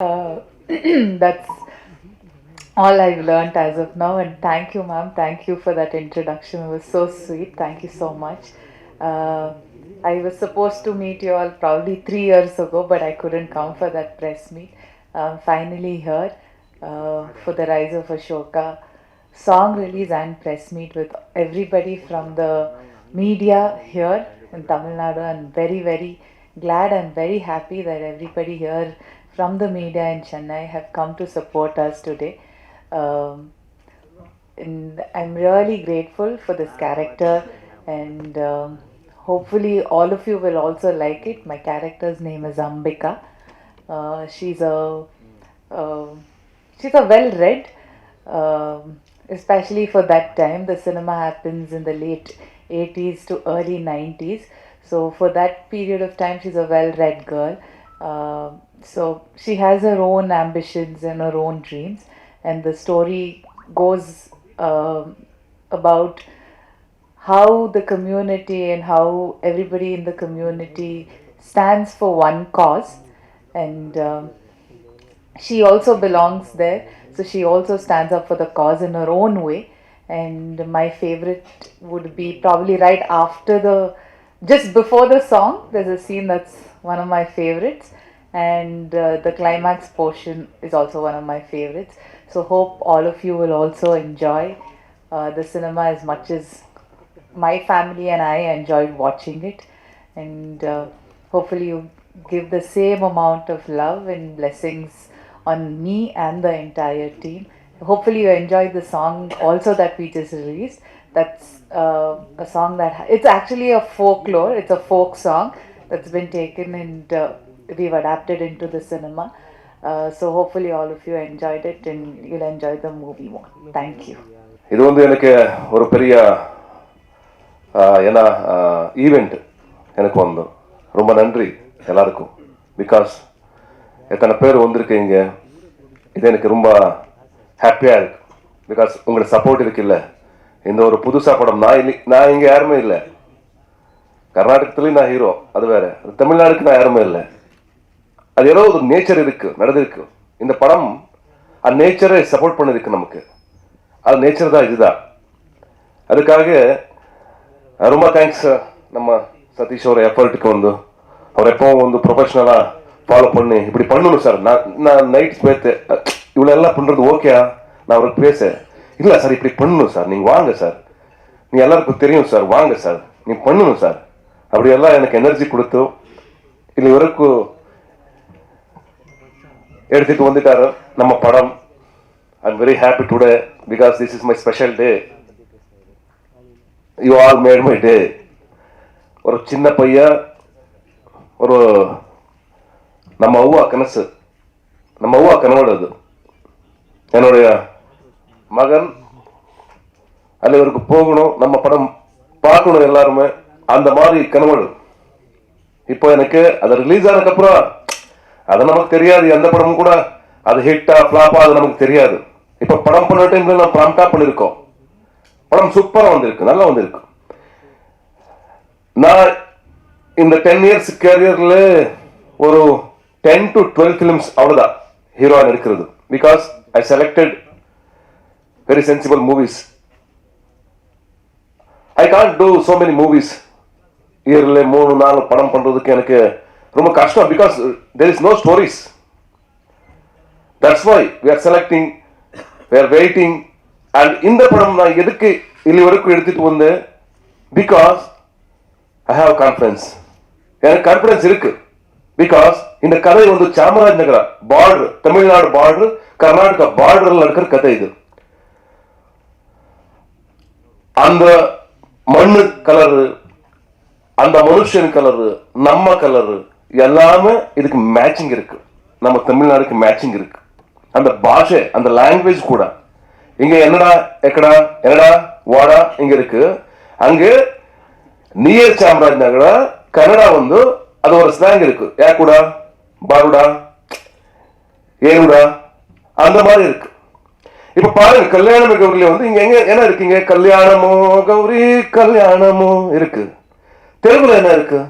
Uh, that's all I've learned as of now. And thank you, ma'am. Thank you for that introduction. It was so sweet. Thank you so much. Uh, I was supposed to meet you all probably 3 years ago, but I couldn't come for that press meet. Finally here for the Rise of Ashoka song release and press meet with everybody from the media here in Tamil Nadu. I'm very, very glad and very happy that everybody here from the media in Chennai have come to support us today. Um, and I'm really grateful for this character, and hopefully, all of you will also like it. My character's name is Ambika. Uh, she's a uh, she's a well-read, especially for that time. The cinema happens in the late 80s to early 90s. So for that period of time, she's a well-read girl. So she has her own ambitions and her own dreams, and the story goes about how the community and how everybody in the community stands for one cause, and she also belongs there, so she also stands up for the cause in her own way. And my favorite would be probably right after the just before the song, there's a scene that's one of my favorites, and the climax portion is also one of my favorites. So hope all of you will also enjoy the cinema as much as my family and I enjoyed watching it, and hopefully you give the same amount of love and blessings on me and the entire team. Hopefully you enjoyed the song also that we just released. That's a song that it's actually a folklore. It's a folk song that's been taken and we've adapted into the cinema. So hopefully all of you enjoyed it and you'll enjoy the movie more. Thank you. இது எனக்கு ஒரு பெரிய ஏன்னா event எனக்கு வந்தோம். ரொம்ப நன்றி எல்லாருக்கும். பிகாஸ் எத்தனை பேர் வந்திருக்கீங்க, இது எனக்கு ரொம்ப ஹாப்பியாக இருக்கு. பிகாஸ் உங்களுக்கு சப்போர்ட் இருக்குல்ல. இந்த ஒரு புதுசாக படம் நான் இங்கே யாருமே இல்லை. கர்நாடகத்துலேயும் நான் ஹீரோ, அது வேற. தமிழ்நாடுக்கு நான் யாருமே இல்லை. அது ஏதோ ஒரு நேச்சர் இருக்கு, நடந்திருக்கு. இந்த படம் அந்த நேச்சரை சப்போர்ட் பண்ணிருக்கு நமக்கு. அது நேச்சர் தான், இதுதான். அதுக்காக ரொம்ப தேங்க்ஸ் நம்ம சதீஷோட எஃபர்ட்டுக்கு அவர் எப்பவும் ப்ரொஃபஷனலாக ஃபாலோ பண்ணி இப்படி பண்ணணும் சார். நான் நைட் பேத்து இவ்வளோ எல்லாம் பண்ணுறது ஓகேயா, நான் அவருக்கு பேச இல்லை சார், இப்படி பண்ணணும் சார், நீங்கள் வாங்க சார், நீ எல்லாருக்கும் தெரியும் சார், வாங்க சார், நீ பண்ணணும் சார், அப்படியெல்லாம் எனக்கு எனர்ஜி கொடுத்து இல்லை வரைக்கும் எடுத்துட்டு வந்துட்டாரு நம்ம படம். I'm very happy today because this is my special day. You all made my day. ஒரு சின்ன பையன், ஒரு நம்ம அவ்வா கனசு, நம்ம அவ்வா கனவோடு அது என்னுடைய மகன் அல்லவருக்கு போகணும், நம்ம படம் பார்க்கணும் எல்லாருமே, அந்த மாதிரி கனவோடு. இப்போ எனக்கு அது ரிலீஸ் ஆனதுக்கப்புறம் அது நமக்கு தெரியாது, எந்த படமும் கூட அது ஹிட்டா ஃபிளாப்பா அது நமக்கு தெரியாது. இப்போ படம் பண்ண டைம்ல நான் ப்ராம்ப்டா பண்ணிருக்கோம். படம் சூப்பரா வந்திருக்கு, நல்லா வந்திருக்கு. நான் இந்த 10 இயர்ஸ் கேரியர்ல ஒரு 10 to 12 ஃபிலிம்ஸ் அவ்வளவுதான் ஹீரோவா நடிக்கிறது. Because I selected very sensible movies. I can't do so many movies. இயர்ல 3-4 படம் பண்றதுக்கு எனக்கு ரொம்ப கஷ்டம். Because there is no stories. That's why we are selecting, we are waiting. And இந்த படம் நான் எதுக்கு ಇಲ್ಲಿ வரைக்கும் எடுத்துட்டு வந்தேன்? Because I have confidence. எனக்கு கான்ஃபிடன்ஸ் இருக்கு. பிகாஸ் இந்த கதை சாமராஜ் நகர பார்டர், தமிழ்நாடு பார்டர், கர்நாடகா பார்டர்ல இருக்கிற கதை இது. அந்த மண்ணு கலரு, அந்த மனுஷன் கலரு, நம்ம கலரு எல்லாமே இதுக்கு மேட்சிங் இருக்கு. நம்ம தமிழ்நாடுக்கு மேட்சிங் இருக்கு. அந்த பாஷை, அந்த லாங்குவேஜ் கூட இங்க என்னடா எக்கடா என்னடா வாடா இங்க இருக்கு. அங்க நியர் சாமராஜ் நகர கன்னடா அது ஒரு ஸ்லாங் இருக்கு. ஏக்குடா, பாருடா, ஏனுடா, அந்த மாதிரி இருக்கு. இப்ப பாருங்க, கல்யாணமே கௌரியில இங்க எங்க என்ன இருக்கீங்க? கல்யாணமோ கௌரி கல்யாணமோ இருக்கு. தெலுங்குல என்ன இருக்கு?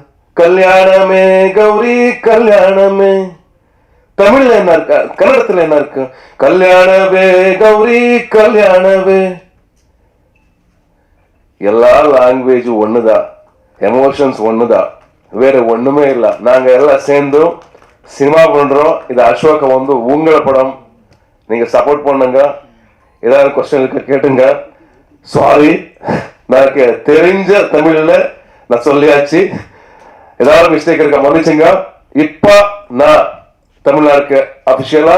கல்யாணமே கௌரி கல்யாணமே. தமிழ்ல என்ன இருக்கு, கன்னடத்துல என்ன இருக்கு? கல்யாணவே கௌரி கல்யாணவே. எல்லா லாங்குவேஜ் ஒண்ணுதான், எமோஷன்ஸ் ஒண்ணுதான், வேற ஒண்ணுமே இல்லை. நாங்க எல்லாம் சேர்ந்து சினிமா பண்றோம். இது அசோக வந்து உங்களை படம், நீங்க சப்போர்ட் பண்ணுங்க. ஏதாவது கொஸ்டின் இருக்கு கேட்டுங்க. சாரி, எனக்கு தெரிஞ்ச தமிழ்ல நான் சொல்லியாச்சு. ஏதாவது மிஸ்டேக் இருக்க மன்னிச்சுங்க. இப்ப நான் தமிழ்நாடுக்கு அபிஷியலா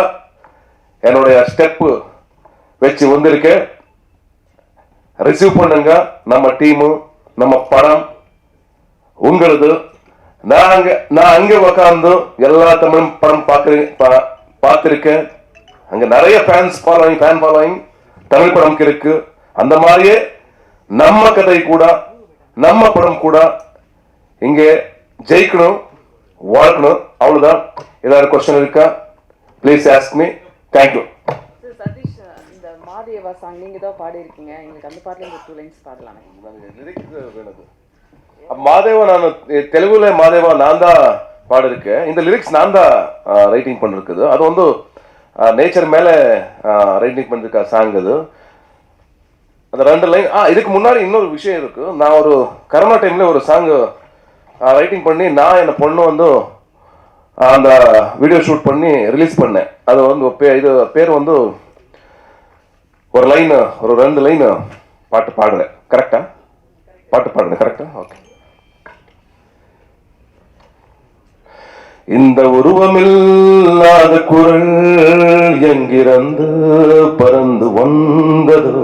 என்னுடைய ஸ்டெப் வச்சு வந்திருக்கேன். ரிசீவ் பண்ணுங்க. நம்ம டீமு, நம்ம படம் உங்களது. நான் அங்க உக்காந்து எல்லா தமிழ் படம் பார்த்திருக்கேன். அங்க நிறைய ஃபேன் ஃபாலோயிங் தமிழ் படம் இருக்கு. அந்த மாதிரியே நம்ம கதை கூட, நம்ம படம் கூட இங்கே ஜெயிக்கணும், வாழ்க்கணும். அவ்வளவுதான். ஏதாவது கொஸ்டின் இருக்கா? Please ask me. Thank you. Satish, இந்த மாதேவா சாங் நீங்க தான் பாடி இருக்கீங்க. எங்களுக்கு அந்த பாட்டுல இந்த 2 லைன்ஸ் பாடலாம். மாதேவா, நான் தெலுங்குல மாதேவா நான் தான் பாடிருக்கேன். இந்த லிரிக்ஸ் நான் தான் ரைட்டிங் பண்ணிருக்குது. அது வந்து நேச்சர் மேல ரைட்டிங் பண்ணிருக்க சாங். அது அந்த 2 லைன். இதுக்கு முன்னாடி இன்னொரு விஷயம் இருக்கு. நான் ஒரு கரோனா டைம்ல ஒரு சாங் ரைட்டிங் பண்ணி நான் என் பொண்ணு வந்து அந்த வீடியோ ஷூட் பண்ணி ரிலீஸ் பண்ணேன். அது வந்து இது பேர் வந்து ஒரு லைன், ஒரு 2 லைன் பாட்டு பாடுறேன். கரெக்டா? பாட்டு பாடுறேன் கரெக்டா? ஓகே. இந்த உருவமில்லாத குரல் எங்கிருந்து பறந்து வந்ததோ,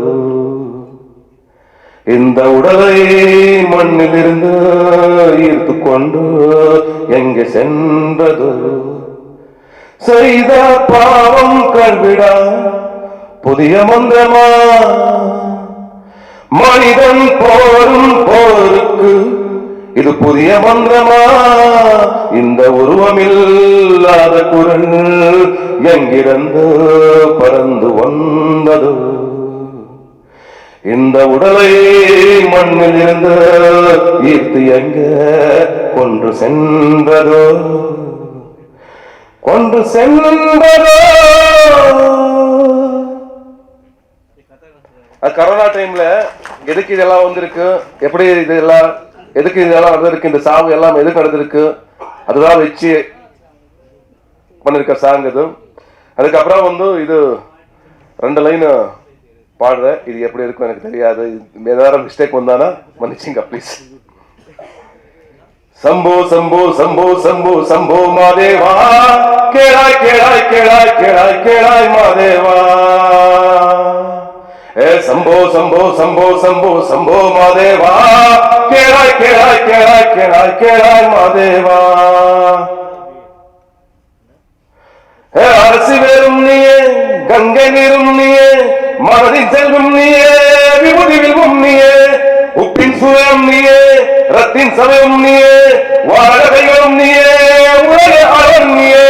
இந்த உடலை மண்ணிலிருந்து ஈர்த்து கொண்டு எங்கே சென்றதோ, செய்த பாவம் கல்விடா புதிய மந்திரமா, மனிதன் போரும் போருக்கு இது புதிய மந்திரமா, இந்த உருவமில்லாத குரல் எங்கிருந்து பறந்து வந்ததோ, இந்த உடலை மண்ணில் இருந்து ஈர்த்து எங்க கொண்டு சென்றதோ, கொண்டு சென்றதோ. கரோனா டைம்ல எதுக்கு இதெல்லாம் வந்திருக்கு, எப்படி இதெல்லாம் எதுக்கு இதெல்லாம் நடந்திருக்கு, இந்த சாவு எல்லாம் எதுக்கு நடந்திருக்கு, அதுதான் வச்சு பண்ணிருக்க சாங் இது. அதுக்கப்புறம் வந்து இது 2 லைன் பாடுறேன். இது எப்படி இருக்கும் எனக்கு தெரியாது. ஏதாவது மிஸ்டேக் வந்தானா மன்னிச்சுங்க ப்ளீஸ். சம்போ சம்போ சம்போ சம்போ சம்போ மாதேவா, கேளாய் கேளாய் கேளாய் கேளாய் கேளாய் மாதேவா. சம்போ சம்போ சம்போ சம்போ சம்போ மாதேவா, கேளாய் கேளாய் கேளாய் கேளாய் கேளாய் மாதேவா. அரசு வேறும் நீயே, கங்கை நீரும் நீயே, மனதின் செல்வம் நீயே, விபூதி வில்வம் நீயே, உப்பின் சுயம் நீயே, ரத்தின் சமயம் நீயே, வாழகைகளும் நீயே, உலக அழன் நீயே,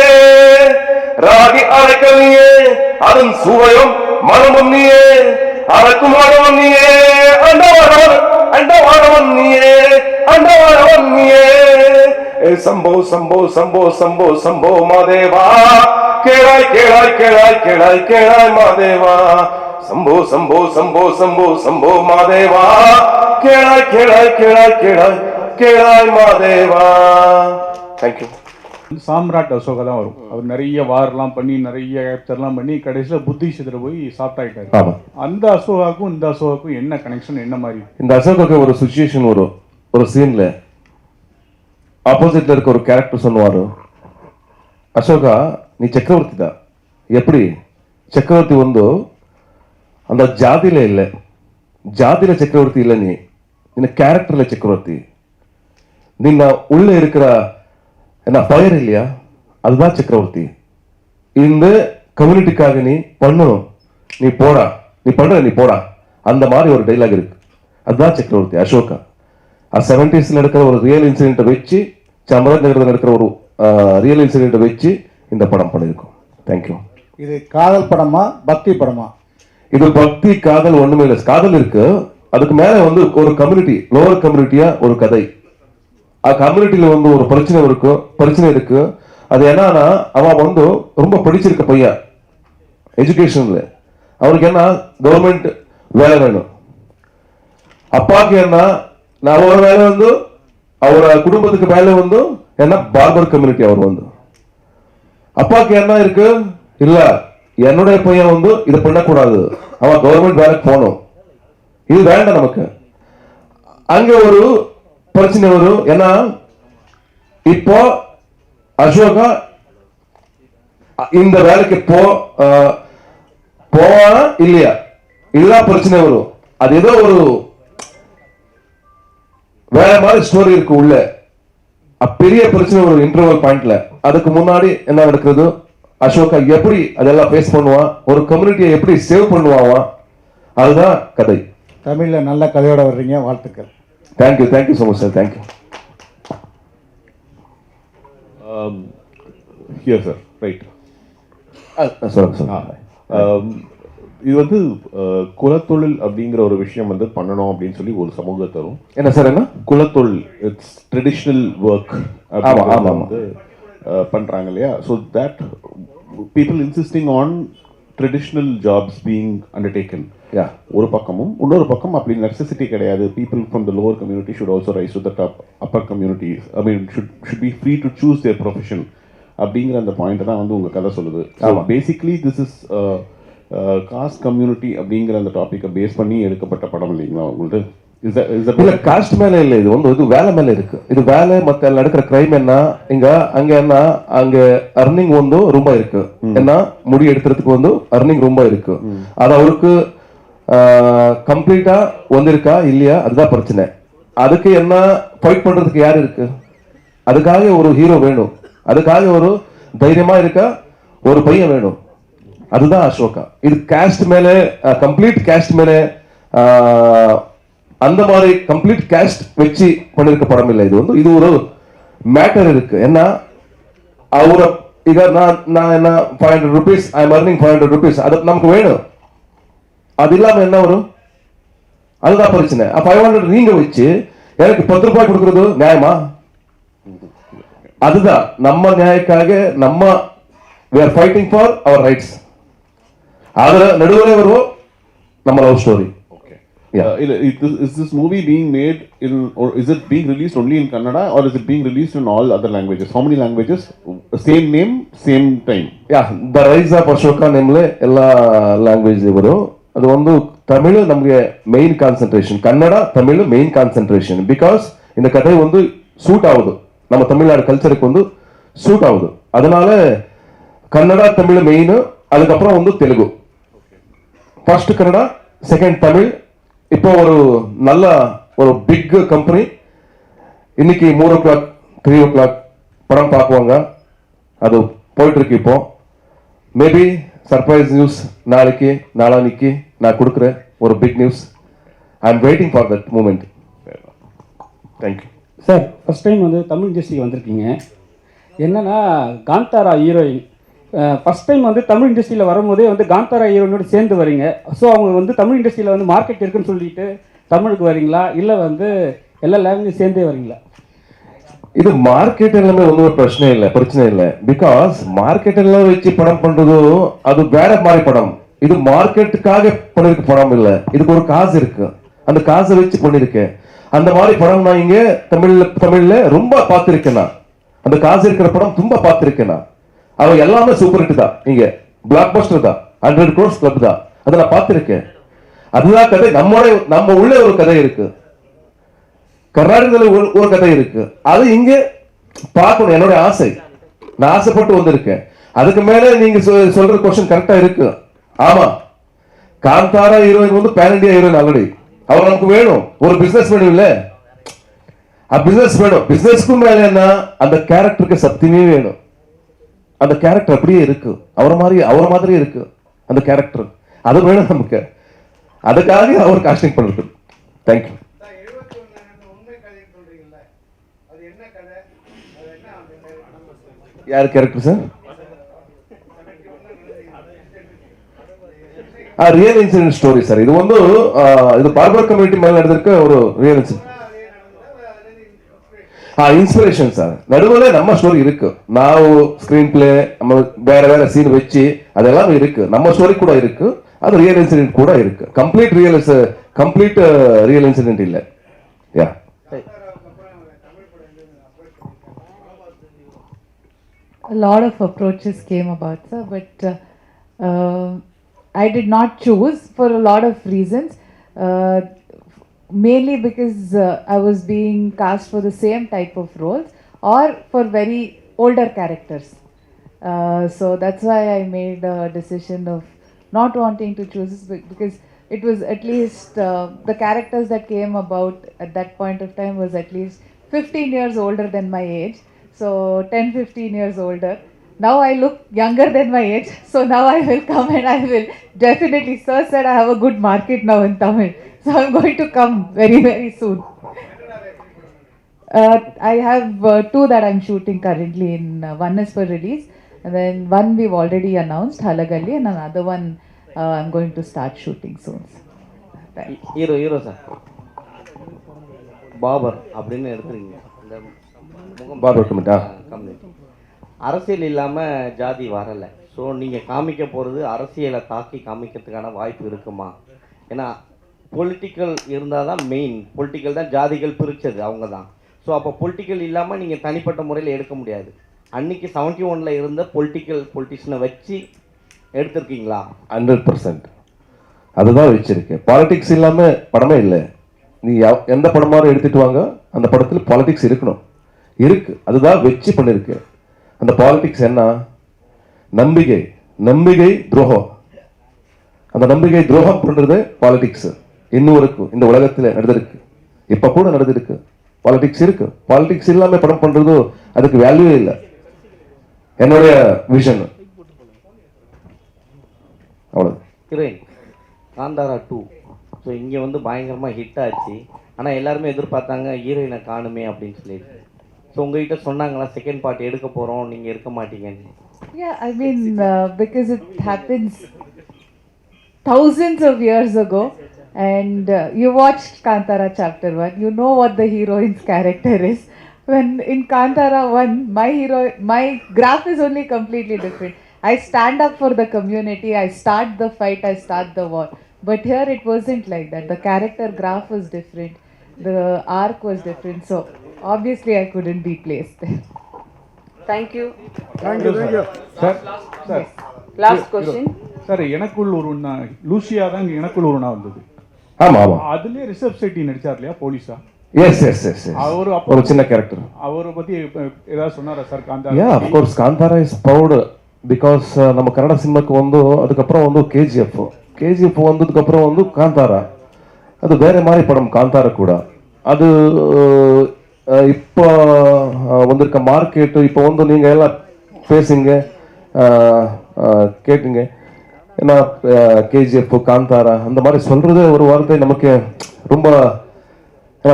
ராகி அரைக்கல் நீயே, அதன் சுவையும் மனமும் நீயே, அறக்கும் ஆடவன் நீயே, அண்டவாடவன் நீயே, அண்டவாடவன் நீயே. சம்போ சம்போ சம்போ சம்போ சம்போ மாதேவா, கேளாய் கேளாய் கேளாய் கேளாய் கேளாய் மாதேவா. சம்போ சம்போ சம்போ சம்போ சம்போ மாதேவா, கேளாய் கேளாய் கேளாய் கேளாய் கேளாய் மாதேவா. தேங்க்யூ. சாம்ராட் அசோகா தான் வரும். அவர் நிறைய வார்லாம் பண்ணி நிறைய கேப்சர்லாம் பண்ணி கடைசியில் புத்தி சிதற போய் சாப்பிட்டாயிட்டாரு. அந்த அசோகாவுக்கும் இந்த அசோகாவுக்கும் என்ன கனெக்ஷன், என்ன மாதிரி? இந்த அசோகாவுக்கு ஒரு சுச்சுவேஷன் வரும். ஒரு சீன்ல ஆப்போசிட்ல இருக்க ஒரு கேரக்டர் சொல்லுவாரு, அசோகா நீ சக்கரவர்த்தி தான். எப்படி சக்கரவர்த்தி வந்து அந்த ஜாதியில இல்லை, ஜாதியில சக்கரவர்த்தி இல்லை, நீ இந்த கேரக்டர்ல சக்கரவர்த்தி. நீ உள்ள இருக்கிற என்ன ஃபயர் இல்லையா, அதுதான் சக்கரவர்த்தி. இந்த கம்யூனிட்டிக்காக நீ பண்ணணும், நீ போடா, நீ பண்ற நீ போடா. அந்த மாதிரி ஒரு டைலாக் இருக்கு. அதுதான் சக்கரவர்த்தி அசோகா. 70s நடக்கிற ஒரு ரியல் இன்சிடென்ட்டை வச்சு, சமரத் நகரத்தில் நடக்கிற ஒரு ரியல் இன்சிடென்ட்டை வச்சு இந்த படம் பண்ணியிருக்கோம். தேங்க்யூ. இது காதல் படமா பக்தி படமா? இது பக்தி காதல் ஒண்ணுமே இல்லை. காதல் இருக்கு, அதுக்கு மேல வந்து ஒரு கம்யூனிட்டி, லோவர் கம்யூனிட்டியா ஒரு கதை. கம்யூனிட்டியில வந்து ஒரு பிரச்சனை இருக்கு. அது என்னன்னா அவன் வந்து ரொம்ப படிச்சிருக்க பையன் எஜுகேஷன்ல, அவனுக்கு என்ன கவர்மெண்ட் வேலை வேணும். அப்பாவுக்கு என்ன அவரோட வேலை வந்து அவரோட குடும்பத்துக்கு வேலை வந்து என்ன பார்பர் கம்யூனிட்டி. அவர் வந்து அப்பாவுக்கு என்ன இருக்கு, இல்ல என்னுடைய பையன் வந்து இதை பண்ணக்கூடாது, அவன் கவர்மெண்ட் வேலைக்கு போகணும், இது வேண்டாம் நமக்கு. அங்க ஒரு பிரச்சனை வரும். ஏன்னா இப்போ அசோகா இந்த வேலைக்கு போவானா இல்லையா, இல்லா பிரச்சனை வரும். அது ஏதோ ஒரு வேற மாதிரி ஸ்டோரி இருக்கு உள்ள, பெரிய பிரச்சனை ஒரு இன்டர்வல் பாயிண்ட்ல. அதுக்கு முன்னாடி என்ன நடக்குது, அசோகா எப்படி அதெல்லாம் ஃபேஸ் பண்ணுவான், ஒரு கம்யூனிட்டியை எப்படி சேவ் பண்ணுவான், அதுதான் கதை. தமிழ்ல நல்ல கதையோட வர்றீங்க, வாழ்த்துக்கள். Thank you so much sir, thank you. Here sir, right. சொல்லுங்க. இது வந்து குலத்தொழில் அப்படிங்கிற ஒரு விஷயம் வந்து பண்ணணும் அப்படின்னு சொல்லி ஒரு சமூகத்தரும் என்ன சார், என்ன குலத்தொழில், இட்ஸ் ட்ரெடிஷ்னல் ஒர்க் வந்து பண்றாங்க இல்லையா. So that people insisting on traditional jobs being undertaken ஒரு பக்கமும், இன்னொரு பக்கம் அப்படி நெசசிட்டி கிடையாது. People from the lower community should also rise to the top upper community. I mean should be free to choose their profession அப்படிங்கிற அந்த point தான் வந்து உங்க கதை சொல்லுது. Basically this is caste community அப்படிங்கிற அந்த டாபிக்கை பேஸ் பண்ணி எடுக்கப்பட்ட படம் இல்லைங்களா உங்களுக்கு? இல்ல, காஸ்ட் மேல இல்ல, இது வந்து இது வேலை மேல இருக்கு. இது வேலை மத்த நடக்கிற கிரைம் என்ன, அங்க என்ன, அங்க அர்னிங் வந்து ரொம்ப இருக்கு. என்ன முடி எடுக்கிறதுக்கு வந்து அர்னிங் ரொம்ப இருக்கு. அது அவருக்கு கம்ப்ளீட்டா வந்திருக்கா இல்லையா, அதுதான் பிரச்சனை. அதுக்கு என்ன ஃபைட் பண்றதுக்கு யார் இருக்கு, அதுக்காக ஒரு ஹீரோ வேணும், அதுக்காக ஒரு தைரியமா இருக்க ஒரு பையன் வேணும், அதுதான் அசோகா. இது காஸ்ட் மேல, கம்ப்ளீட் காஸ்ட் மேல அந்த மாதிரி கம்ப்ளீட் காஸ்ட் வச்சு பண்ணிருக்க படம் இல்லை. இது வந்து இது ஒரு மேட்டர் இருக்கு. என்ன அவர ಈಗ நான் என்ன 500 rupees I am earning 500 rupees, அது நமக்கு வேணும். அது இல்லாம என்ன வரும், அதுதான் பிரச்சனை. 500 நீங்க வச்சு எனக்கு 10 ரூபாய் கொடுக்கறது நியாயமா? அதுதான் நம்ம நியாயக்காக நம்ம we are fighting for our rights. அதுல நடுவுல வருவோம் நம்ம love story. Is this movie being made in, or is it being released only in Kannada, or is it being released in all other languages? How many languages? Same name, same time. Yeah, the rise of Ashoka ನೇಮ್ಲೆ ಎಲ್ಲ language ಇವರು. ಅದು ಒಂದು ತಮಿಳು ನಮಗೆ main concentration, Kannada Tamil main concentration. Because இந்த கதை வந்து suit ஆகுது, நம்ம தமிழ்நாடு கல்ச்சருக்கு வந்து சூட் ஆகுது. அதனால கன்னடா தமிழ் மெயின், அதுக்கப்புறம் வந்து தெலுங்கு. First Kannada, second Tamil. இப்போ ஒரு நல்ல ஒரு பிக் கம்பெனி இன்னைக்கு 3 o'clock 3 o'clock படம் பார்க்குவாங்க. அது போயிட்டு இருக்கு. இப்போ மேபி சர்ப்ரைஸ் நியூஸ் நாளைக்கு நாளானிக்கு நான் கொடுக்குறேன், ஒரு big news. I am waiting for that moment. Thank you sir. First time வந்து தமிழ் இண்டஸ்ட்ரிக்கு வந்திருக்கீங்க. என்னன்னா காந்தாரா ஹீரோயின் ஃபஸ்ட் டைம் வந்து தமிழ் இண்டஸ்ட்ரியில் வரும்போதே வந்து காந்தாரா ஹீரோயினோட சேர்ந்து வரீங்க. ஸோ அவங்க வந்து தமிழ் இண்டஸ்ட்ரியில் வந்து மார்க்கெட் இருக்குன்னு சொல்லிட்டு தமிழுக்கு வரீங்களா, இல்லை வந்து எல்லா லாங்குவேஜ் சேர்ந்தே வரீங்களா? இது மார்க்கெட் எல்லாமே ஒன்றும் பிரச்சனை இல்லை. பிகாஸ் மார்க்கெட் எல்லாம் வச்சு படம் பண்றது அது வேற மாதிரி படம். இது மார்க்கெட்டுக்காக பண்ணிருக்க படம் இல்லை, இதுக்கு ஒரு காசு இருக்கு, அந்த காசை வச்சு பண்ணிருக்கேன். அந்த மாதிரி படம் நான் இங்க தமிழ்ல ரொம்ப பார்த்திருக்கேன். நான் அந்த காசு இருக்கிற படம் ரொம்ப பார்த்திருக்கேன். நான் அவன் எல்லாமே சூப்பர் ஹிட் தான், இங்க பிளாக் பஸ்டர் தான், 100 crores கிளப் தான், அதை நான் பார்த்திருக்கேன். அதுதான் கதை. நம்ம உள்ள ஒரு கதை இருக்கு, கர்நாடகத்தில் ஒரு கதை இருக்கு, அது இங்க பார்க்கணும். என்னுடைய ஆசை, நான் ஆசைப்பட்டு வந்திருக்கேன். அதுக்கு மேல நீங்க சொல்ற கொஸ்டின் கரெக்டா இருக்கு. ஆமா, காந்தாரா ஹீரோயின் வந்து பேன் இண்டியா ஹீரோயின் ஆல்ரெடி. அவர் நமக்கு வேணும், ஒரு பிசினஸ் வேணும். இல்ல பிசினஸ் வேணும். பிசினஸ்க்கும் மேல என்ன, அந்த கேரக்டருக்கு சத்தியமே வேணும். அந்த கேரக்டர் அப்படியே இருக்கு, அவரை மாதிரி இருக்கு அந்த கேரக்டர், அது வேணும் நமக்கு. அதுக்காக அவர் காஸ்டிங் பண்றது. தேங்க்யூ. யார் character sir? Real incident story sir. இது வந்து இது பார்பர் கம்யூனிட்டி மேல நடந்திருக்க ஒரு ரியல் இன்சிடென்ட். Inspiration sir. நடுவில் நம்ம ஸ்டோரி இருக்கு, ನಾವು ஸ்க்ரீன் பிளே நம்ம வேற வேற சீன் வச்சு அதெல்லாம் இருக்கு, நம்ம ஸ்டோரி கூட இருக்கு, அது ரியல் இன்சிடென்ட் கூட இருக்கு. கம்ப்ளீட் ரியல் இன்சிடென்ட் இல்லை. யா A lot of approaches came about, sir, but I did not choose for a lot of reasons. Mainly because I was being cast for the same type of roles or for very older characters. So that's why I made a decision of not wanting to choose this because it was at least the characters that came about at that point of time was at least 15 years older than my age. So 10-15 years older. Now I look younger than my age. So now I will come and I will definitely, sir said I have a good market now in Tamil. So I'm going to come very, very soon. I have two that I'm shooting currently. One is for release, and then one we've already announced, Halagalli, and another one I'm going to start shooting soon. Hero sir Babar அப்படின்னு எடுத்துருங்க. இந்த Babur community அரசியல் இல்லாமல் ஜாதி வரலை. So நீங்கள் காமிக்க போகிறது அரசியலை தாக்கி காமிக்கிறதுக்கான வாய்ப்பு இருக்குமா? ஏன்னா பொலிட்டிக்கல் இருந்தால் தான் மெயின். பொலிட்டிக்கல் தான் ஜாதிகள் பிரித்தது, அவங்க தான். ஸோ அப்போ பொலிட்டிக்கல் இல்லாமல் நீங்கள் தனிப்பட்ட முறையில் எடுக்க முடியாது. அன்றைக்கி 71 இருந்த பொலிட்டிஷனை வச்சு எடுத்திருக்கீங்களா? 100% அதுதான் வச்சிருக்கேன். பாலிடிக்ஸ் இல்லாமல் படமே இல்லை. நீ எந்த படமாரும் எடுத்துட்டு வாங்க, அந்த படத்தில் பாலிடிக்ஸ் இருக்கணும், இருக்கு. அதுதான் வச்சு பண்ணியிருக்கேன். அந்த பாலிடிக்ஸ் என்ன? நம்பிக்கை துரோகம். அந்த நம்பிக்கை துரோகம் பண்றது பாலிடிக்ஸ். இன்னும் இருக்கு, இந்த உலகத்தில் நடந்திருக்கு, இப்ப கூட நடந்திருக்கு. பாலிடிக்ஸ் இருக்கு. பாலிடிக்ஸ் இல்லாம படம் பண்றது அதுக்கு வேல்யூ இல்லை. என்னுடைய விஷன் அவ்வளவு. ஹீரோயின் காந்தாரா 2 ஸோ இங்கே வந்து பயங்கரமாக ஹிட் ஆச்சு. ஆனால் எல்லாருமே எதிர்பார்த்தாங்க ஹீரோயினை காணுமே அப்படின்னு சொல்லிட்டு. ஸோ உங்ககிட்ட சொன்னாங்களா செகண்ட் பார்ட் எடுக்க போகிறோம், நீங்கள் இருக்க மாட்டீங்கன்னு? Yeah, I mean, because it happens thousands of years ago, and you watched Kantara Chapter 1, you know what the heroine's character is. When in Kantara 1, my graph is only completely different. I stand up for the community, I start the fight, I start the war. But here it wasn't like that. The character graph was different, the arc was different, so obviously I couldn't be placed there. Thank you. Sir Last question. Sir, எனக்குள் ஒரு Lucia தான் எனக்குள் ஒரு வந்தது. ஆமா ஆமா, அதுலயே ரிஷப் செட்டி நடிச்சார் இல்லையா போலீஸா? Yes yes yes. அவரு ஒரு சின்ன கேரக்டர். அவரை பத்தி ஏதாவது சொன்னாரா sir? Kantara. Yeah, of course Kantara is proud because நம்ம கன்னட சினிமாக்கு வந்து அதுக்கப்புறம் வந்து கேஜிஎஃப் வந்ததுக்கப்புறம் வந்து காந்தாரா, அது வேற மாதிரி படம். காந்தாரா கூட அது இப்போ வந்திருக்க மார்க்கெட்டு. இப்போ வந்து நீங்கள் எல்லாம் பேசுங்க, கேட்டுங்க. ஏன்னா கேஜிஎஃப் காந்தாரா அந்த மாதிரி சொல்றது ஒரு வார்த்தை நமக்கு ரொம்ப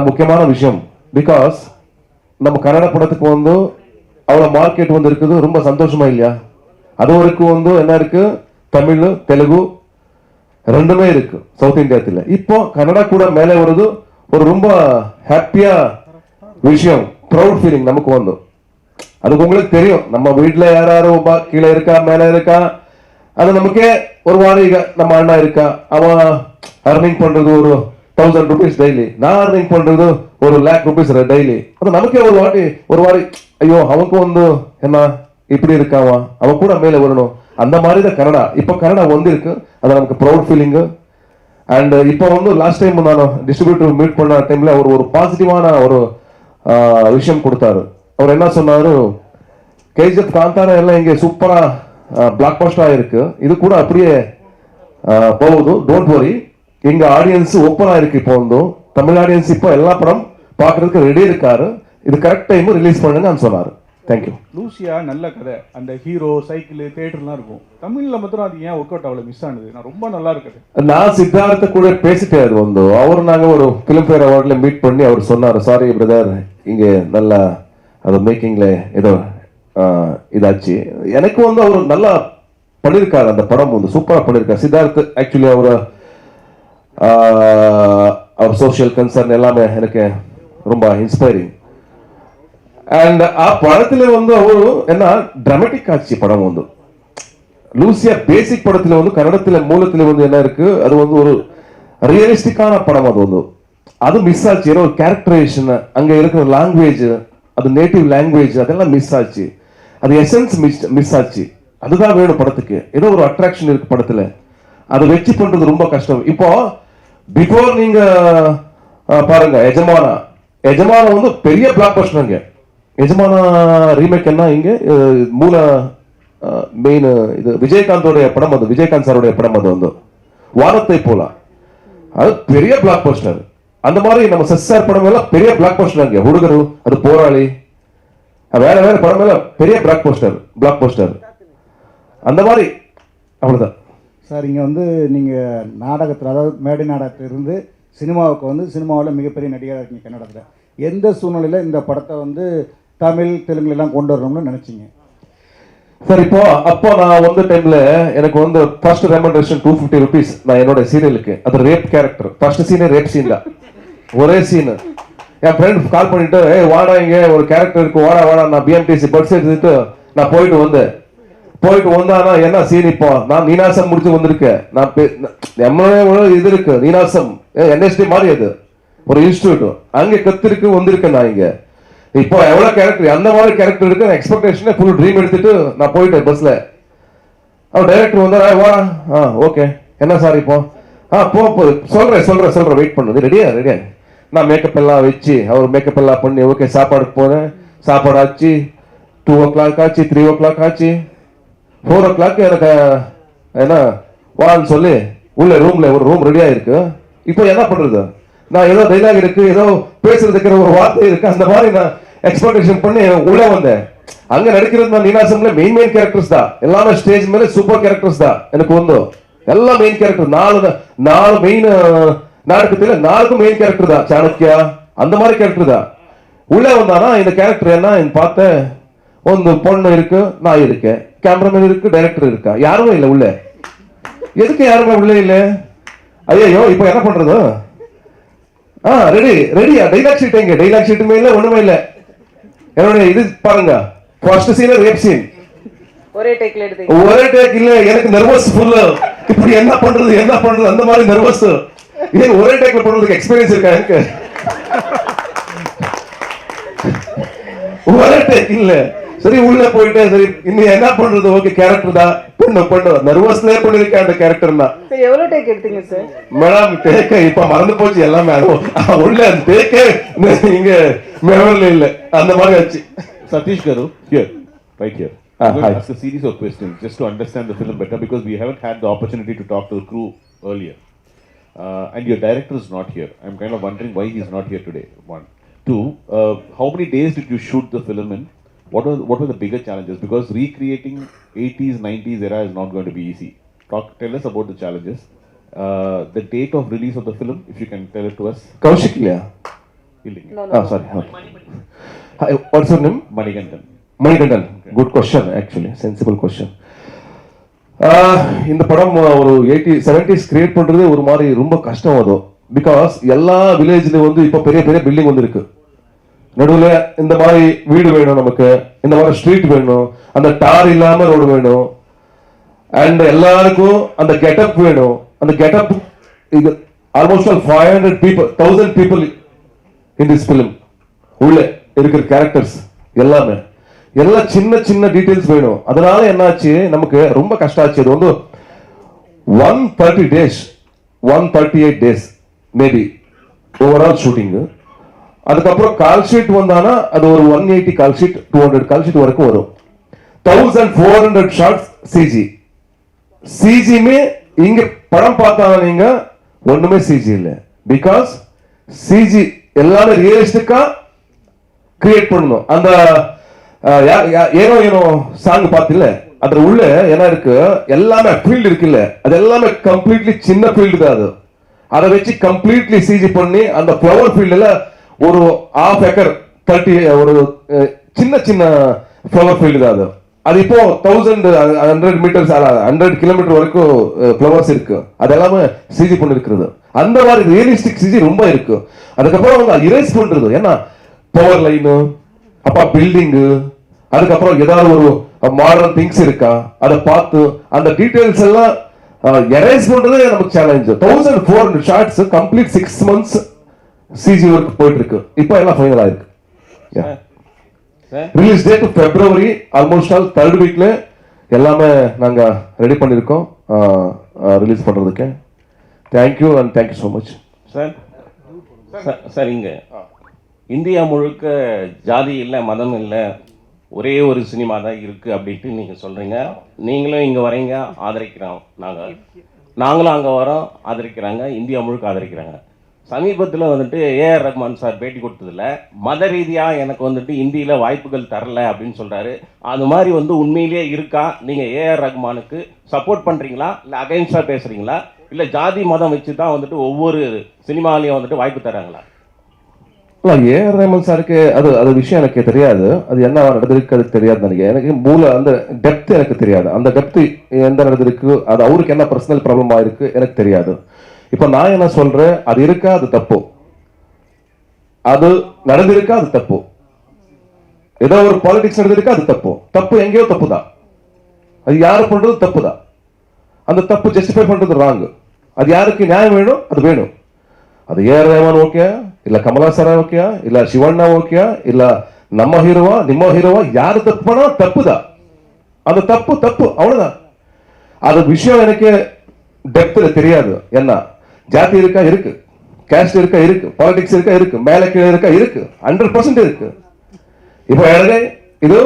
முக்கியமான விஷயம். பிகாஸ் நம்ம கன்னட படத்துக்கு வந்து அவ்வளோ மார்க்கெட் வந்து இருக்குது, ரொம்ப சந்தோஷமா இல்லையா? அது வரைக்கும் வந்து என்ன இருக்கு, தமிழ் தெலுங்கு ரெண்டுமே இருக்கு சவுத் இந்தியாத்தில். இப்போ கன்னடா கூட மேலே வருது, ஒரு ரொம்ப ஹாப்பியா விஷயம், ப்ரௌட் ஃபீலிங் நமக்கு வந்து. அதுக்கு உங்களுக்கு தெரியும், நம்ம வீட்டில் யாரும் கீழே இருக்கா மேலே இருக்கா, அது நமக்கே ஒரு வாரம் நம்ம அண்ணா இருக்கா, அவன் அர்னிங் பண்றது ஒரு 1000 rupees டெய்லி, நான் அர்னிங் பண்றது ஒரு lakh rupees டெய்லி. அது நமக்கே ஒரு வாரி ஐயோ அவனுக்கு வந்து என்ன இப்படி இருக்காவா, அவன் கூட மேலே வரணும். அந்த மாதிரி தான் கன்னடா. இப்போ கன்னடா வந்து இருக்கு, அது நமக்கு ப்ரௌட் ஃபீலிங்கு. அண்ட் இப்போ வந்து லாஸ்ட் டைம் நான் டிஸ்ட்ரிபியூட்டர் மீட் பண்ண டைம்ல அவர் ஒரு பாசிட்டிவான ஒரு விஷயம் கொடுத்தாரு. அவர் என்ன சொன்னாரு, கேஜிஎஃப் காந்தாரா எல்லாம் இங்கே சூப்பரா பிளாக் பஸ்டா இருக்கு, இது கூட அப்படியே போகுது, டோன்ட் வரி, எங்க ஆடியன்ஸ் ஓப்பனா இருக்கு. இப்போ வந்து தமிழ் ஆடியன்ஸ் இப்போ எல்லா படம் பார்க்கறதுக்கு ரெடி இருக்காரு, இது கரெக்ட் டைம் ரிலீஸ் பண்ணுங்கன்னு சொன்னாரு. தேங்க்யூ. லூசியா நல்ல கதை, அந்த ஹீரோ சைக்கிள் தியேட்டர்லாம் இருக்கும். தமிழ்ல மாத்திரம் அது ஏன் ஒர்க் அவுட் அவ்வளோ மிஸ் ஆனது? நான் ரொம்ப நல்லா இருக்குது. நான் சித்தார்த்த கூட பேசிட்டேன். அது வந்து அவர் நாங்கள் ஒரு ஃபிலிம்ஃபேர் அவார்ட்ல மீட் பண்ணி அவர் சொன்னார், சாரி பிரதர் இங்கே நல்லா அது மேக்கிங்ல ஏதோ இதாச்சு. எனக்கு வந்து அவர் நல்லா பண்ணியிருக்காரு, அந்த படம் வந்து சூப்பராக பண்ணியிருக்காரு. சித்தார்த் ஆக்சுவலி அவர் சோஷியல் கன்சர்ன் எல்லாமே எனக்கு ரொம்ப இன்ஸ்பைரிங். అండ్ ఆ పడతిలో ಒಂದು ಅವರು என்ன ட்ராமாட்டிக் ஆச்சு படம் வந்து லூசியா பேசிக் படத்துல வந்து கன்னடத்துல மூலத்துல வந்து என்ன இருக்கு அது வந்து ஒரு ரியலிஸ்டிக்கான படம் அது வந்து அது மிஸ் ஆச்சு ஏதோ ஒரு கேரக்டரைசேஷன் அங்க இருக்கிற லாங்குவேஜ் அது நேட்டிவ் லாங்குவேஜ் அதெல்லாம் மிஸ் ஆச்சு அது எசன்ஸ் மிஸ் ஆச்சு அதுதான் வேணும் படத்துக்கு ஏதோ ஒரு அட்ராக்ஷன் இருக்கு படத்துல அதை வச்சு பண்றது ரொம்ப கஷ்டம் இப்போ பிஃபோர் நீங்க பாருங்க எஜமானா வந்து பெரிய பிளாக் பஸ்டர்ங்க எஜமானா ரீமேக் என்ன இங்க மூல மெயின் இது விஜயகாந்தோடைய படம் அது விஜயகாந்த் சாருடைய படம் அது வந்து வானத்தை போல அது பெரிய பிளாக் பஸ்டர் அந்த மாதிரி நம்ம சஸ்ஆர் படம் எல்லாம் பெரிய பிளாக் பஸ்டர் ಹುಡುಗರು அது போராளி வேற வேற படம் எல்லாம் பெரிய பிளாக் பஸ்டர் அந்த மாதிரி அவ்வளவுதான் சார் இங்கே வந்து நீங்கள் நாடகத்தில் அதாவது மேடை நாடகத்திலிருந்து சினிமாவுக்கு வந்து சினிமாவில் மிகப்பெரிய நடிகராக இருக்கீங்க கன்னடத்தில் எந்த சூழ்நிலையில் இந்த படத்தை வந்து தமிழ் தெலுங்குலாம் கொண்டு வரணும்னு நினச்சிங்க சார் அப்போ நான் வந்த டைம்ல எனக்கு வந்து ஃபர்ஸ்ட் ரெமண்டேஷன் ₹250 நான் என்னோட சீரியலுக்கு அது ரேப் கேரக்டர் ஃபர்ஸ்ட் சீனே ரேப் சீன் தான் ஒரே சீன் என் ஃப்ரெண்ட் கால் பண்ணிட்டு ஏய் வாடா இங்க ஒரு கேரக்டர் இருக்கு வாடா நான் பிஎம்டிசி பட்ஸ் எடுத்துட்டு நான் போயிட்டு வந்தானா என்ன சீன் இப்போ நான் நீனாசம் முடிச்சு வந்திருக்கேன் நான் இது இருக்கு நீனாசம் என்எஸ்டி மாதிரி அது ஒரு இன்ஸ்டிடியூட் அங்க கத்திருக்கு வந்திருக்கேன் நான் இங்க இப்போ எவ்வளவு கேரக்டர் அந்த மாதிரி கேரக்டர் இருக்கு எக்ஸ்பெக்டேஷன் ஃபுல் ட்ரீம் எடுத்துட்டு நான் போயிட்டேன் பஸ்ல அவன் டைரக்டர் வந்தா வா ஓகே என்ன சார் இப்போ போ சொல்றேன் வெயிட் பண்ணுது ரெடியா நான் மேக்கப் எல்லாம் வச்சு அவர் மேக்கப் எல்லாம் பண்ணி ஓகே சாப்பாடுக்கு போனேன் சாப்பாடு ஆச்சு 2:00 ஆச்சு 3:00 ஆச்சு 4:00 எனக்கு என்ன வான்னு சொல்லி உள்ள ரூம்ல ஒரு ரூம் ரெடியா இருக்கு இப்போ என்ன பண்றது நான் ஏதோ டைலாக் இருக்கு ஏதோ பேசுறதுக்கு ஒரு வார்த்தை இருக்கு அந்த மாதிரி நான் எக்ஸ்பெக்டேஷன் பண்ணி உள்ள வந்தேன் அங்க நடிக்கிறது நான் நீனாசம்ல மெயின் கேரக்டர்ஸ் தான் எல்லாமே ஸ்டேஜ் மேல சூப்பர் கேரக்டர்ஸ் தான் எனக்கு வந்து எல்லாம் மெயின் கேரக்டர் நாலு மெயின் நாடகத்துல 4 மெயின் கேரக்டர் தான் சாணக்கியா அந்த மாதிரி கேரக்டர் தான் உள்ள வந்தானா இந்த கேரக்டர் என்ன பார்த்தேன் ಒಂದು பொண்ணு இருக்கு நான் இருக்கேன் கேமராமேன் இருக்கு டைரக்டர் இருக்கா யாருமே இல்ல உள்ள எதுக்கு யாருமே உள்ள இல்ல ஐயோ இப்போ என்ன பண்றது ரெடியா டைலாக் ஷீட் இல்ல ஒண்ணுமே இல்ல என்னோட இது பாருங்க ஃபர்ஸ்ட் சீன் ரேப் சீன் ஒரே டேக் இல்ல எனக்கு நர்வஸ் ஃபுல் இப்படி என்ன பண்றது அந்த மாதிரி நர்வஸ் ஏன் ஒரே டேக்ல பண்றதுக்கு எக்ஸ்பீரியன்ஸ் இருக்கா எனக்கு ஒரே டேக் இல்ல சரி உள்ள போயிட்டேன் சரி இன்னும் என்ன பண்றது ஓகே கேரக்டர் தான் பண்ணு நர்வஸ்லயே பண்ணிருக்கேன் அந்த கேரக்டர் தான் சார் எவ்வளவு டேக் எடுத்தீங்க சார் மேடம் டேக்க இப்ப மறந்து போச்சு எல்லாமே உள்ள டேக்கே இங்க மெமரில இல்ல அந்த மாதிரி ஆச்சு Satish Garu, here, right here. I'm going to ask a series of questions just to understand the film better because we haven't had the opportunity to talk to the crew earlier. And your director is not here. I'm kind of wondering why he's not here today. 1. 2, how many days did you shoot the film in? What were the bigger challenges? Because recreating 80s, 90s era is not going to be easy. Tell us about the challenges. The date of release of the film, if you can tell it to us. Kaushik Ilya. No. Sorry. Hi, what's your name? Manikandan. Okay. Good question, actually. Sensible question. இந்த படம் ஒரு 70s create பண்றது ஒரு மாதிரி ரொம்ப கஷ்டம் அது because எல்லா வில்லேஜ்ல வந்து இப்ப பெரிய பில்டிங் வந்து இருக்கு நடுவுல இந்த மாதிரி வீடு வேணும் நமக்கு இந்த மாதிரி ஸ்ட்ரீட் வேணும் அந்த டார் இல்லாம ரோடு வேணும் அண்ட் எல்லாருக்கும் அந்த கெட்டப் வேணும் அந்த கெட்டப் இது almost 500 people 1000 people in this film உள்ள இருக்கிற கேரக்டர்ஸ் எல்லாமே எல்லாம் சின்ன டீடைல்ஸ் வேணும் அதனால என்னாச்சு நமக்கு ரொம்ப கஷ்டம் ஆச்சு அது வந்து 138 days மேபி ஓவரால் ஷூட்டிங் அதுக்கப்புறம் கால் ஷீட் வந்தானா அது ஒரு 180 கால் ஷீட் 200 கால் ஷீட் வரைக்கும் வரும் 1400 ஷார்ட்ஸ் சிஜிமே இங்க படம் பார்த்தாங்க நீங்க ஒண்ணுமே சிஜி இல்ல பிகாஸ் சிஜி எல்லாமே ரியலிஸ்டிக்கா கிரியேட் பண்ணணும் அந்த ஏனோ சாங் பார்த்தில்ல அதுல உள்ள என்ன இருக்கு எல்லாமே ஃபீல்ட் இருக்குல்ல அது எல்லாமே கம்ப்ளீட்லி சின்ன ஃபீல்டு தான் அது அதை வச்சு கம்ப்ளீட்லி சிஜி பண்ணி அந்த ஃப்ளவர் ஃபீல்டுல ஒரு 1/2 ஏக்கர் 30 ஒரு சின்ன ஃப்ளவர் ஃபீல்டு தான் அது இப்போ 1100 மீட்டர்ஸ் 100 கிலோமீட்டர் வரைக்கும் ஃப்ளவர்ஸ் இருக்கு அது எல்லாமே சிஜி பண்ணி இருக்கிறது அந்த மாதிரி ரியலிஸ்டிக் சிஜி ரொம்ப இருக்கு அதுக்கப்புறம் அவங்க இரேஸ் பண்றது ஏன்னா பவர் லைனு அப்பா பில்டிங்கு, அதுக்கப்புறம் ஏதாவது ஒரு மாடர்ன் திங்ஸ் இருக்கா, அதை பார்த்து அந்த டீடைல்ஸ் எல்லாம் எரேஸ் பண்றதே நமக்கு challenge. 1400 shots complete 6 months CG work போயிட்டு இருக்கு. இப்போ எல்லாம் ஃபைனல் ஆயிருக்கு. Release date February, almost all 3rd weekல எல்லாமே நாங்க ரெடி பண்ணிருக்கோம் ரிலீஸ் பண்றதுக்கு. Thank you and thank you so much. Sir இங்கே இந்தியா முழுக்க ஜாதி இல்லை, மதம் இல்லை, ஒரே ஒரு சினிமா தான் இருக்குது அப்படின்ட்டு நீங்கள் சொல்கிறீங்க. நீங்களும் இங்கே வரீங்க, ஆதரிக்கிறோம். நாங்களும் அங்கே வரோம், ஆதரிக்கிறாங்க, இந்தியா முழுக்க ஆதரிக்கிறாங்க. சமீபத்தில் வந்துட்டு ஏஆர் ரஹ்மான் சார் பேட்டி கொடுத்ததில்ல மத ரீதியாக எனக்கு வந்துட்டு இந்தியில் வாய்ப்புகள் தரல அப்படின்னு சொல்கிறாரு. அது மாதிரி வந்து உண்மையிலேயே இருக்கா? நீங்கள் ஏஆர் ரஹ்மானுக்கு சப்போர்ட் பண்ணுறீங்களா, இல்லை அகைன்ஸ்டாக பேசுகிறீங்களா, இல்லை ஜாதி மதம் வச்சு தான் வந்துட்டு ஒவ்வொரு சினிமாலையும் வந்துட்டு வாய்ப்பு தராங்களா? இல்லை, ஏஆர் ரஹ்மான் சாருக்கு அது விஷயம் எனக்கு தெரியாது. அது என்ன நடந்திருக்கு அது தெரியாது. எனக்கு மூல அந்த டெப்த் எனக்கு தெரியாது. அந்த டெப்த் எந்த நடந்திருக்கு, அது அவருக்கு என்ன பர்சனல் ப்ராப்ளம் ஆயிருக்கு எனக்கு தெரியாது. இப்போ நான் என்ன சொல்றேன், அது இருக்கா அது தப்பு, அது நடந்திருக்கா அது தப்பு, ஏதோ ஒரு பாலிடிக்ஸ் நடந்திருக்கா அது தப்பு. தப்பு எங்கேயோ தப்பு தான். அது யாரு பண்றது தப்பு தான். அந்த தப்பு ஜஸ்டிஃபை பண்றது ராங். அது யாருக்கு நியாயம் வேணும் அது வேணும். அது ஏஆர் ரஹ்மான் ஓகே, இல்ல கமலா சாரா ஓகே, இல்ல சிவண்ணா ஓகே, இல்ல நம்ம ஹீரோவா நிம்ம ஹீரோவா, யாரு தப்பு பண்ணா தப்புதான். அந்த தப்பு தப்பு அவ்வளவுதான். அது விஷயம் எனக்கு டெப்த்ல தெரியாது. என்ன ஜாதி இருக்கா இருக்கு, கேஸ்ட் இருக்கா இருக்கு, பாலிடிக்ஸ் இருக்கா இருக்கு, மேல கீழே இருக்கா இருக்கு, 100% இருக்கு. இப்போ எனக்கு இது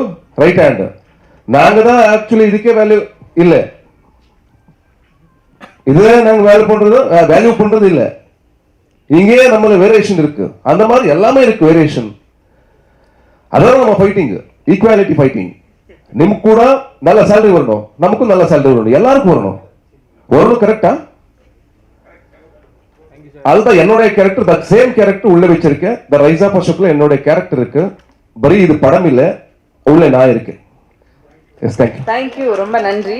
ரைட் ஹேண்ட், நாங்க தான் ஆக்சுவலி இதுக்கே வேல்யூ இல்ல, இதுவே நாங்க வேல்யூ பண்றது இல்ல. இங்கே நம்மள வேரியேஷன் இருக்கு, அந்த மாதிரி எல்லாமே இருக்கு வேரியேஷன். அதான் நம்ம ஃபைட்டிங், ஈக்குவாலிட்டி ஃபைட்டிங். நிம் கூட நல்ல சேலரி வரணும், நமக்கும் நல்ல சேலரி வரணும், எல்லாருக்கும் வரணும். கரெக்டா? அதுதான் என்னுடைய கேரக்டர். தட் சேம் கேரக்டர் உள்ள வச்சிருக்கேன். த ரைஸ் ஆஃப் அசோக்ல என்னுடைய கேரக்டர் இருக்கு. பரி இது படம் இல்ல, உள்ள நான் இருக்கேன். S, thank you. தேங்க்யூ, ரொம்ப நன்றி.